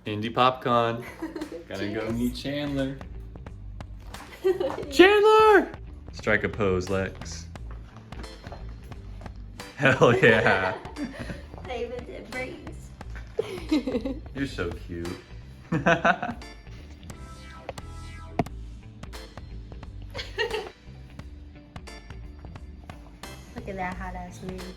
IndyPopCon. Gotta Cheers. go meet Chandler. Chandler! Strike a pose, Lex. Hell yeah. I even did braids. You're so cute. Look at that hot ass move.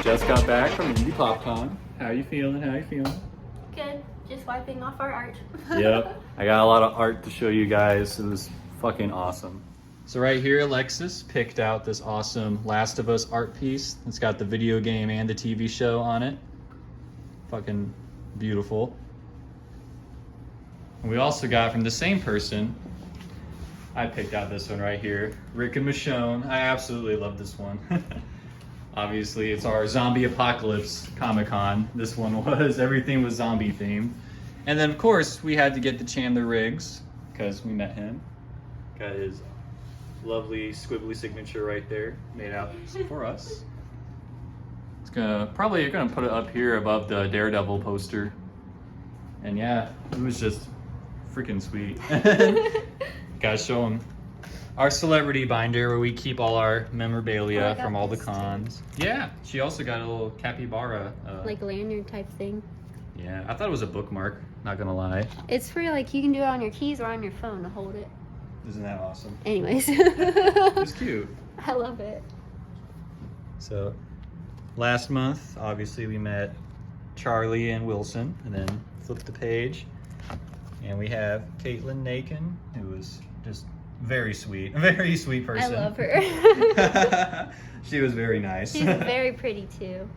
Just got back from IndyPopCon. How you feeling? How you feeling? Good. Just wiping off our art. Yep. I got a lot of art to show you guys. It was fucking awesome. So right here, Alexis picked out this awesome Last of Us art piece. It's got the video game and the TV show on it. Fucking beautiful. And we also got from the same person, I picked out this one right here, Rick and Michonne. I absolutely love this one. Obviously, it's our zombie apocalypse Comic-Con. This one was, everything was zombie themed. And then, of course, we had to get the Chandler RIGGS because we met him. Got his lovely squibbly signature right there, made out for us. It's probably gonna put it up here above the Daredevil poster. And yeah, it was just freaking sweet. Gotta show him. Our celebrity binder where we keep all our memorabilia from all the cons. Yeah, she also got a little capybara. Like lanyard type thing. Yeah, I thought it was a bookmark, not gonna lie. It's for like, you can do it on your keys or on your phone to hold it. Isn't that awesome? Anyways. It's cute. I love it. So, last month, obviously we met Charlie and Wilson, and then flipped the page. And we have Katelyn Nacon, who was just very sweet. A very sweet person. I love her. She was very nice. She's very pretty too.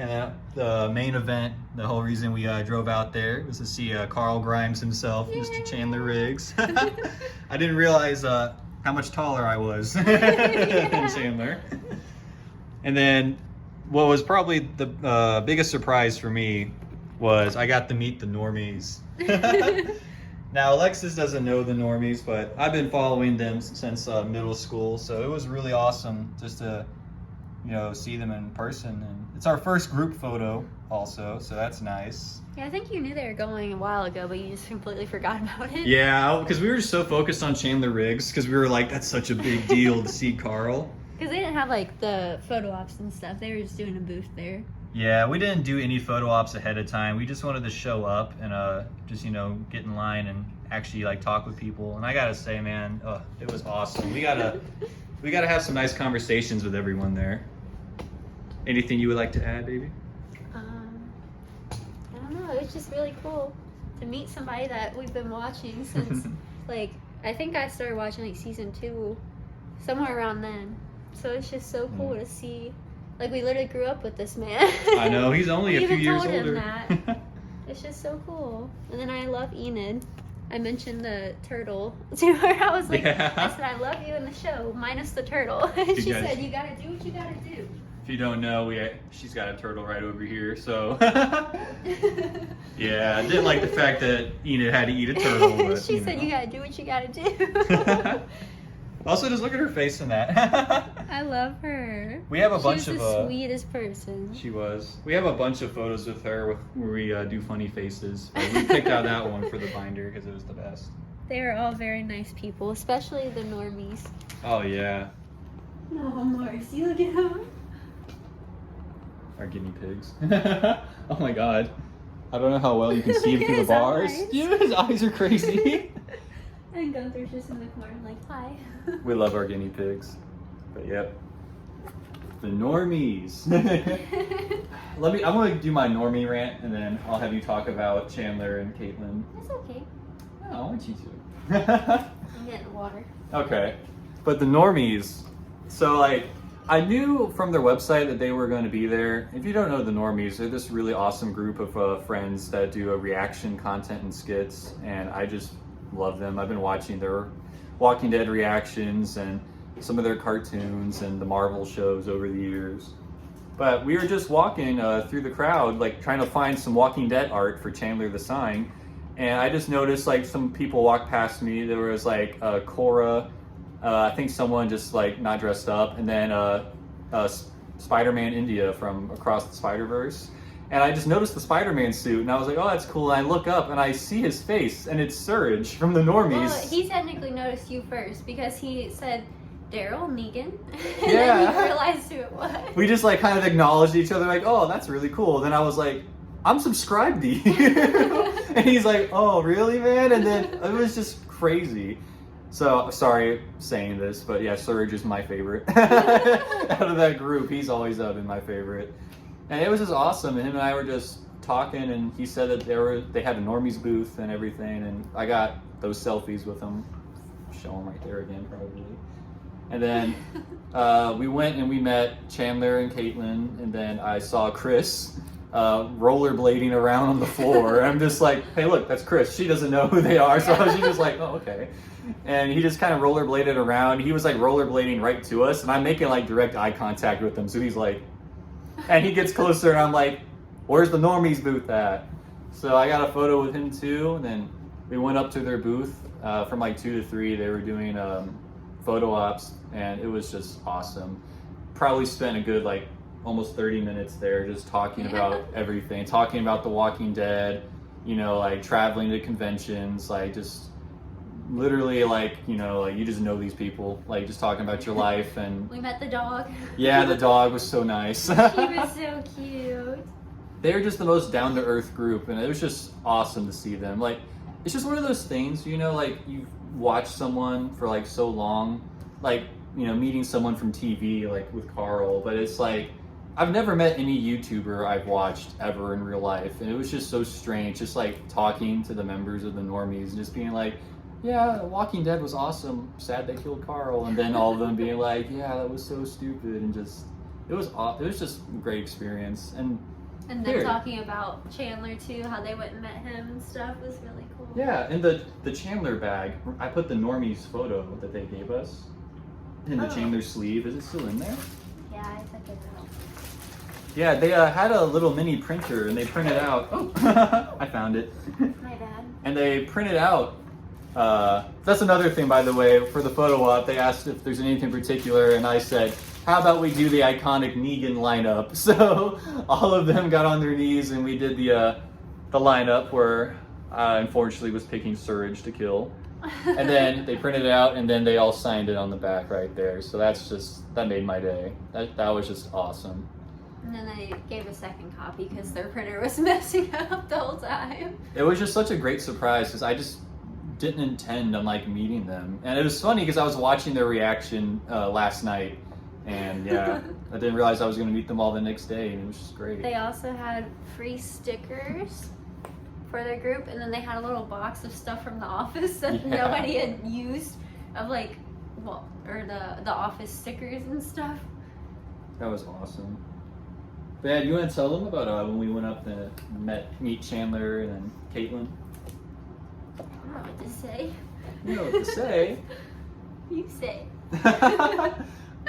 And the main event, the whole reason we drove out there was to see Carl Grimes himself, Yay. Mr. Chandler RIGGS. I didn't realize how much taller I was than Chandler. And then what was probably the biggest surprise for me was I got to meet the Normies. Now, Alexis doesn't know the Normies, but I've been following them since middle school, so it was really awesome just to, see them in person. And it's our first group photo also, so that's nice. Yeah, I think you knew they were going a while ago, but you just completely forgot about it. Yeah, because we were just so focused on Chandler RIGGS, because we were like, that's such a big deal to see Carl. Because they didn't have like the photo ops and stuff. They were just doing a booth there. Yeah, we didn't do any photo ops ahead of time. We just wanted to show up and just get in line and actually like talk with people. And I gotta say, man, it was awesome. We gotta have some nice conversations with everyone there. Anything you would like to add, baby? I don't know. It was just really cool to meet somebody that we've been watching since like I think I started watching like season 2, somewhere around then. So it's just so cool to see. Like, we literally grew up with this man. I know, he's only a few years older. We even told him that. It's just so cool. And then I love Enid. I mentioned the turtle to her. I was like, I said, I love you in the show, minus the turtle. And she said, you gotta do what you gotta do. If you don't know, she's got a turtle right over here, so. Yeah, I didn't like the fact that Enid had to eat a turtle. But, she said, you gotta do what you gotta do. Also, just look at her face in that. I love her. We have a bunch of. She's the sweetest person. She was. We have a bunch of photos with her where we do funny faces. But we picked out that one for the binder because it was the best. They are all very nice people, especially the Normies. Oh yeah. No, Marcy, look at him. Our guinea pigs. Oh my god. I don't know how well you can see him through the bars. Yeah, his eyes are crazy. And Gunther's just in the corner like, hi. We love our guinea pigs. But yep. The Normies. I'm gonna do my Normie rant and then I'll have you talk about Chandler and Katelyn. That's okay. No, I want you to. I'm getting water. Okay. But the Normies, so like, I knew from their website that they were going to be there. If you don't know the Normies, they're this really awesome group of friends that do a reaction content and skits, and I just love them. I've been watching their Walking Dead reactions and some of their cartoons and the Marvel shows over the years. But we were just walking through the crowd, like trying to find some Walking Dead art for Chandler the Sign, and I just noticed like some people walked past me. There was like Cora, I think someone just like not dressed up, and then Spider-Man India from Across the Spider-Verse. And I just noticed the Spider-Man suit, and I was like, oh, that's cool. And I look up, and I see his face, and it's Surge from the Normies. Well, he technically noticed you first, because he said, Daryl, Negan, and Yeah. then he realized who it was. We just like kind of acknowledged each other, like, oh, that's really cool. Then I was like, I'm subscribed to you. And he's like, oh, really, man? And then it was just crazy. So, sorry saying this, but yeah, Surge is my favorite. Out of that group, he's always been my favorite. And it was just awesome. And him and I were just talking, and he said that they had a Normies booth and everything, and I got those selfies with him. Show them right there again, probably. And then we went and we met Chandler and Katelyn, and then I saw Chris rollerblading around on the floor. I'm just like, hey, look, that's Chris. She doesn't know who they are, so she's just like, oh, okay. And he just kind of rollerbladed around. He was like rollerblading right to us, and I'm making like direct eye contact with him. So he's like, and he gets closer, and I'm like, where's the Normies booth at? So I got a photo with him too, and then we went up to their booth from like 2 to 3. They were doing photo ops, and it was just awesome. Probably spent a good like almost 30 minutes there just talking about everything, talking about The Walking Dead, like traveling to conventions, like just literally like, like you just know these people, like just talking about your life. And we met the dog. Yeah, the dog was so nice. She was so cute. They were just the most down-to-earth group, and it was just awesome to see them. Like, it's just one of those things, like you watch someone for like so long, like, meeting someone from TV, like with Carl, but it's like, I've never met any YouTuber I've watched ever in real life, and it was just so strange, just like talking to the members of the Normies and just being like, yeah, Walking Dead was awesome, sad they killed Carl, and then all of them being like, yeah, that was so stupid, and just, It was just a great experience. And them talking about Chandler too, how they went and met him and stuff was really cool. Yeah, and the Chandler bag, I put the Normies photo that they gave us in the Chandler sleeve. Is it still in there? Yeah, I took it out. Yeah, they had a little mini printer and they printed out. Oh, I found it. My bad. And they printed out. That's another thing, by the way, for the photo op. They asked if there's anything particular, and I said, "How about we do the iconic Negan lineup?" So all of them got on their knees, and we did the lineup where I unfortunately was picking Surge to kill. And then they printed it out, and then they all signed it on the back right there. So that made my day. That was just awesome. And then they gave a second copy because their printer was messing up the whole time. It was just such a great surprise because I just didn't intend on like meeting them, and it was funny because I was watching their reaction last night, and yeah, I didn't realize I was going to meet them all the next day, and it was just great. They also had free stickers for their group, and then they had a little box of stuff from the office that nobody had used, of like, well, or the office stickers and stuff. That was awesome. Dad, you want to tell them about when we went up to meet Chandler and then Katelyn? I don't know what to say. You know what to say. You say.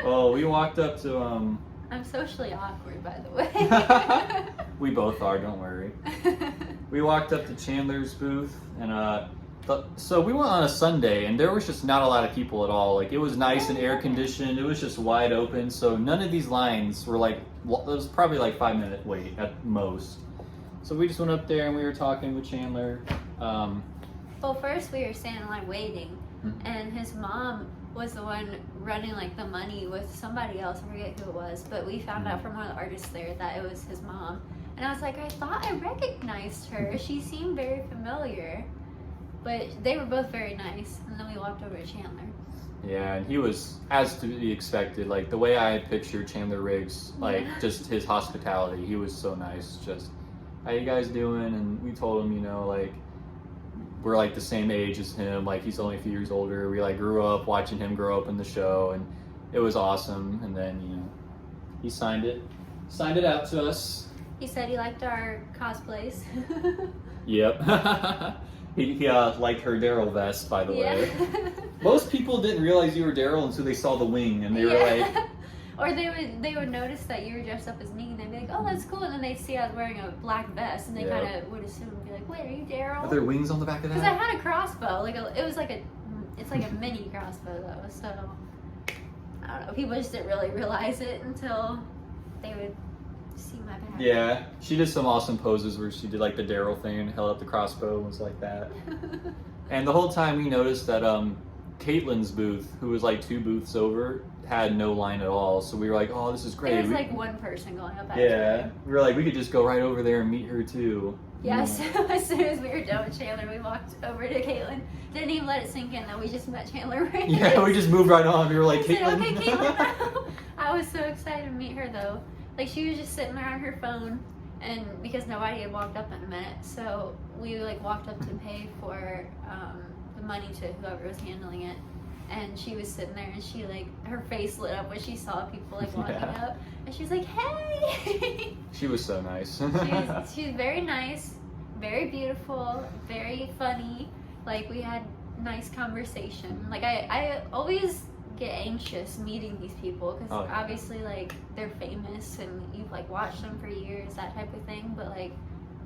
Well, we walked up to I'm socially awkward, by the way. We both are, don't worry. We walked up to Chandler's booth, and so we went on a Sunday, and there was just not a lot of people at all. Like, it was nice and air conditioned. It was just wide open, so none of these lines were like, well, it was probably like 5-minute wait at most. So we just went up there and we were talking with Chandler. Well, first we were standing in line waiting, and his mom was the one running like the money with somebody else. I forget who it was, but we found out from one of the artists there that it was his mom. And I was like, I thought I recognized her. She seemed very familiar. But they were both very nice, and then we walked over to Chandler. Yeah, and he was, as to be expected, like the way I had pictured Chandler RIGGS, like just his hospitality. He was so nice. Just, how you guys doing? And we told him, you know, like, we're like the same age as him. Like, he's only a few years older. We like grew up watching him grow up in the show, and it was awesome. And then, you know, he signed it out to us. He said he liked our cosplays. Yep. He liked her Daryl vest, by the way. Most people didn't realize you were Daryl until they saw the wing, and they were like... Or they would notice that you were dressed up as Nacon, and they'd be like, oh, that's cool, and then they'd see I was wearing a black vest, and they kind of would assume and be like, wait, are you Daryl? Are there wings on the back of that? Because I had a crossbow, it's like a mini crossbow though, so I don't know, people just didn't really realize it until they would see my back. Yeah, she did some awesome poses where she did like the Daryl thing and held up the crossbow and was like that. And the whole time we noticed that Katelyn's booth, who was like 2 booths over, had no line at all. So we were like, oh, this is great. There was like one person going up after her. We were like, we could just go right over there and meet her too. Yeah, so as soon as we were done with Chandler, we walked over to Katelyn. Didn't even let it sink in that we just met Chandler right Yeah, we just moved right on. We were like, Katelyn. Okay, Katelyn. I was so excited to meet her though. Like, she was just sitting there on her phone, and because nobody had walked up in a minute, so we like walked up to pay for the money to whoever was handling it. And she was sitting there, and she like, her face lit up when she saw people like walking up, and she was like, "Hey!" She was so nice. She was very nice, very beautiful, very funny. Like, we had nice conversation. Like, I always get anxious meeting these people because obviously like they're famous and you've like watched them for years, that type of thing. But like,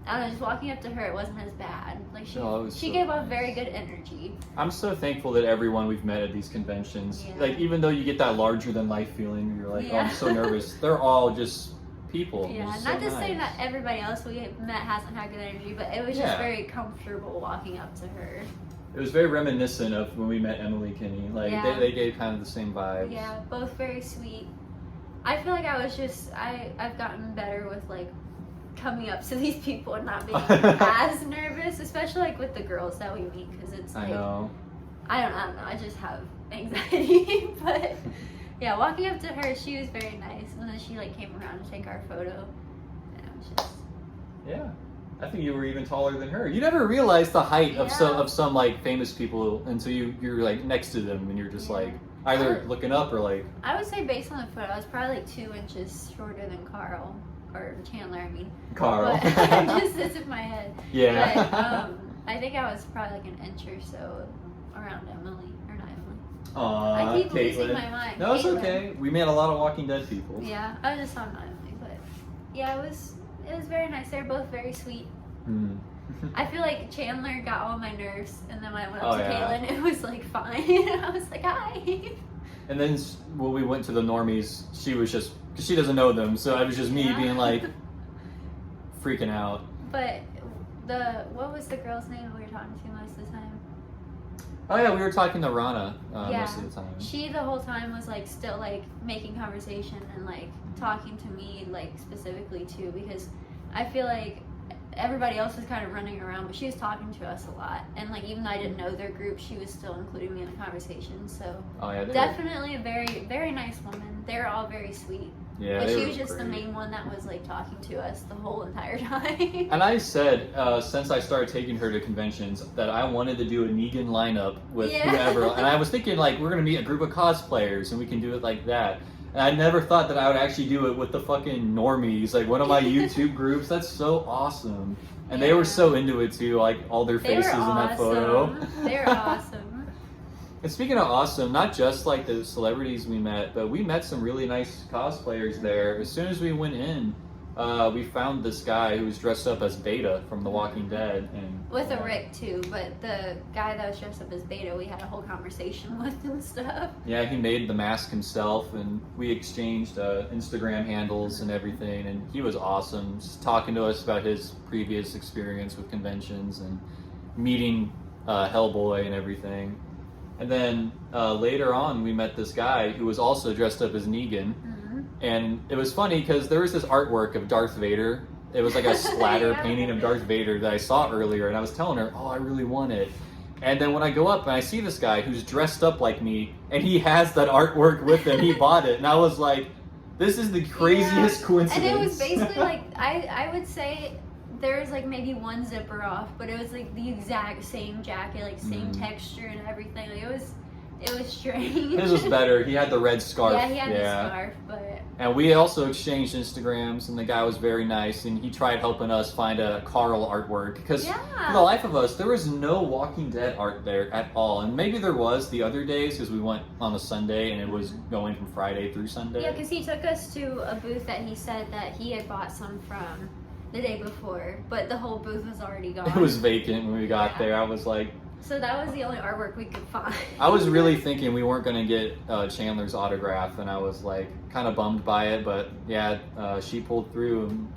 I don't know, just walking up to her, it wasn't as bad. Like, she gave off very good energy. I'm so thankful that everyone we've met at these conventions, like, even though you get that larger than life feeling, you're like, oh, I'm so nervous. They're all just people. Yeah, not to say that everybody else we met hasn't had good energy, but it was just very comfortable walking up to her. It was very reminiscent of when we met Emily Kinney. Like, they gave kind of the same vibes. Yeah, both very sweet. I feel like I've gotten better with like coming up to these people and not being as nervous, especially like with the girls that we meet, because it's like, I don't know, I just have anxiety. But yeah, walking up to her, she was very nice, and then she like came around to take our photo, and it was just I think you were even taller than her. You never realized the height of some like famous people until you're like next to them, and you're just like, Either looking up or like. I would say based on the foot, I was probably like 2 inches shorter than Carl. Or Chandler, I mean. Carl. But just this in my head. Yeah. But, I think I was probably like an inch or so around Emily. Or not Emily. Aw, I keep losing Katelyn. my mind. No, it's Katelyn. okay. We met a lot of Walking Dead people. Yeah, I was just on my Emily. But yeah, it was very nice. They're both very sweet. Hmm. I feel like Chandler got all my nerves, and then when I went Oh, up to yeah. Katelyn, it was like fine. I was like, hi. And then when we went to the Normies, she was just, because she doesn't know them, so it was just me Yeah. being like, freaking out. But what was the girl's name we were talking to most of the time? Oh yeah, we were talking to Rana Yeah. most of the time. She the whole time was like still like making conversation and like talking to me like specifically too, because I feel like everybody else was kind of running around, but she was talking to us a lot, and like even though I didn't know their group, she was still including me in the conversation. So Oh yeah, definitely a very, very nice woman. They're all very sweet. Yeah, But they she were was just the great. main one that was like talking to us the whole entire time. And I said, since I started taking her to conventions, that I wanted to do a Negan lineup with Yeah. whoever. And I was thinking, like, we're going to meet a group of cosplayers and we can do it like that. And I never thought that I would actually do it with the fucking Normies, like one of my YouTube groups. That's so awesome. And they Yeah. were so into it too, like all their They were faces in that photo. They were awesome. And speaking of awesome, not just like the celebrities we met, but we met some really nice cosplayers there. As soon as we went in, we found this guy who was dressed up as Beta from The Walking Dead, and With a Rick too, but the guy that was dressed up as Beta, we had a whole conversation with and stuff. yeah, he made the mask himself, and we exchanged Instagram handles and everything. And he was awesome, just talking to us about his previous experience with conventions and meeting Hellboy and everything. And then later on, we met this guy who was also dressed up as Negan. Mm-hmm. And it was funny because there was this artwork of Darth Vader. It was like a splatter Yeah. painting of Darth Vader that I saw earlier. And I was telling her, oh, I really want it. And then when I go up and I see this guy who's dressed up like me, and he has that artwork with him, he bought it. And I was like, this is the craziest coincidence. And it was basically like, I would say there was like maybe one zipper off, but it was like the exact same jacket, like same texture and everything. Like, it was strange. His was better. He had the red scarf. Yeah, he had the scarf, but And we also exchanged Instagrams, and the guy was very nice, and he tried helping us find a Carl artwork, because for the life of us, there was no Walking Dead art there at all. And maybe there was the other days, because we went on a Sunday, and it was going from Friday through Sunday. yeah, because he took us to a booth that he said that he had bought some from the day before, but the whole booth was already gone. It was vacant when we got Yeah. there. I was like, So that was the only artwork we could find. I was really thinking we weren't going to get Chandler's autograph, and I was like kind of bummed by it, but yeah, she pulled through.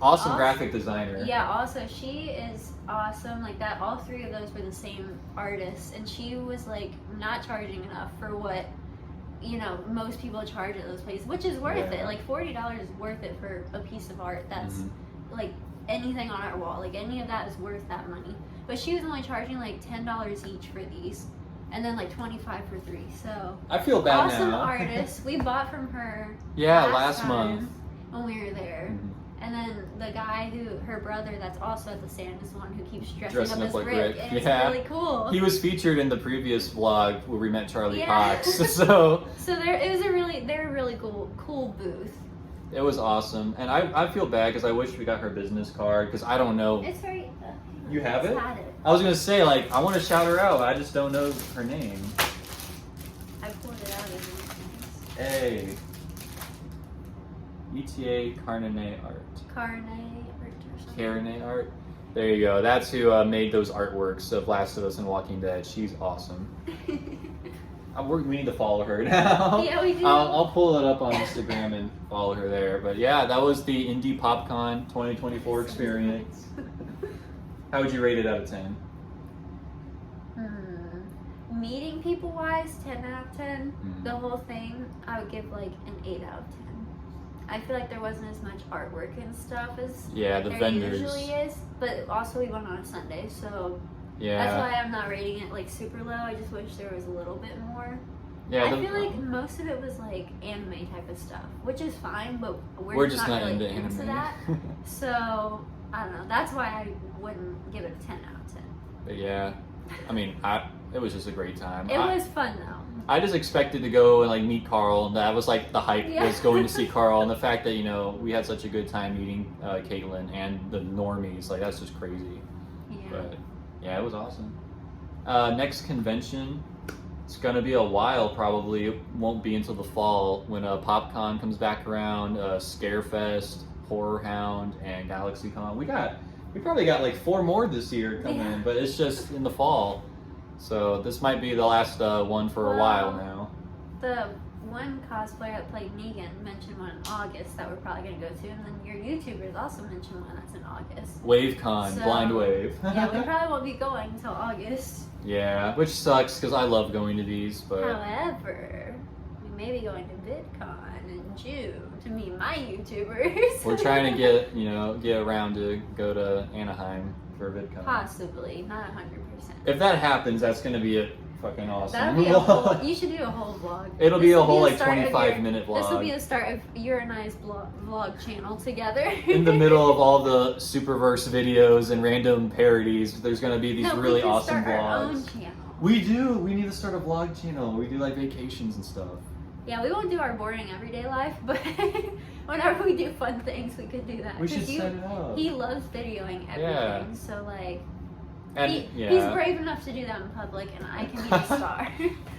Awesome graphic designer. Yeah, also she is awesome. Like that, all three of those were the same artist, and she was like not charging enough for what most people charge at those places, which is worth it. Like $40 is worth it for a piece of art that's like anything on our wall. Like any of that is worth that money. But she was only charging like $10 each for these, and then like $25 for 3. So I feel bad awesome now. artist. We bought from her. Last time month when we were there. And then the guy her brother that's also at the stand is the one who keeps dressing up as like Rick. Rick. And it's Yeah. really cool. He was featured in the previous vlog where we met Charlie Yeah. Cox. So they're a really cool booth. it was awesome. And I feel bad because I wish we got her business card, because I don't know. It's right. You have it? Had it. I was going to say, like, I want to shout her out. I just don't know her name. I pulled it out of Hey. ETA Carnane Art. Carne or something. Carnane Art. There you go. That's who made those artworks of Last of Us and Walking Dead. She's awesome. We need to follow her now. Yeah, we do. I'll pull it up on Instagram and follow her there. But yeah, that was the IndyPopCon 2024 experience. How would you rate it out of 10? Meeting people wise, 10 out of 10. The whole thing, I would give like an 8 out of 10. I feel like there wasn't as much artwork and stuff as the there vendors. usually is. But also we went on a Sunday, so Yeah. that's why I'm not rating it like super low. I just wish there was a little bit more. Yeah. I feel like most of it was like anime type of stuff, which is fine, but we're just not really into anime. that. So I don't know. That's why I wouldn't give it a 10 out of 10. But yeah. I mean, it was just a great time. It was fun though. I just expected to go and like meet Carl, and that was like the hype Yeah. was going to see Carl, and the fact that, you know, we had such a good time meeting Katelyn and the Normies, like that's just crazy. Yeah. But yeah, it was awesome. Next convention, it's gonna be a while probably. It won't be until the fall when PopCon comes back around, Scarefest, Horror Hound, and GalaxyCon. We probably got like 4 more this year coming, but it's just in the fall. So this might be the last one for a while now. The one cosplayer that played Nacon mentioned one in August that we're probably going to go to, and then your YouTubers also mentioned one that's in August. WaveCon, So, Blind Wave. Yeah, we probably won't be going until August. Yeah, which sucks because I love going to these, but However, we may be going to VidCon in June to meet my YouTubers. we're trying to get around to go to Anaheim for VidCon. Possibly, not 100%. If that happens, that's gonna be fucking awesome. That'll be a whole. You should do a whole vlog. It'll be a whole like start of 25-minute vlog. This will be the start of your and I's vlog channel together. In the middle of all the Superverse videos and random parodies, there's gonna be these really awesome start vlogs. Our own channel. We do. We need to start a vlog channel. We do like vacations and stuff. Yeah, we won't do our boring everyday life, but whenever we do fun things, we could do that. We should 'Cause set it up. He loves videoing everything, Yeah. so like. And He's brave enough to do that in public, and I can be the star.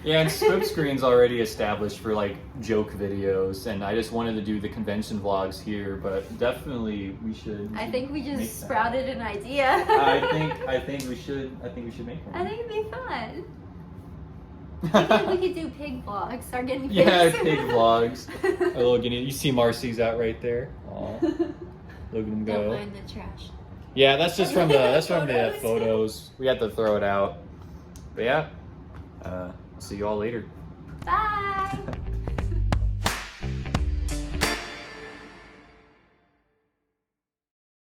Yeah, and Smokescreen's already established for like joke videos, and I just wanted to do the convention vlogs here, but definitely we should. I think we make just that. sprouted an idea. I think we should make one. I think it'd be fun. We could do pig vlogs. Start getting pigs. Yeah, pig vlogs. A little guinea. You see Marcy's out right there. Aw. Look at him go. Don't mind the trash. Yeah, that's just from the Photos. photos. We had to throw it out. But yeah, see you all later. Bye.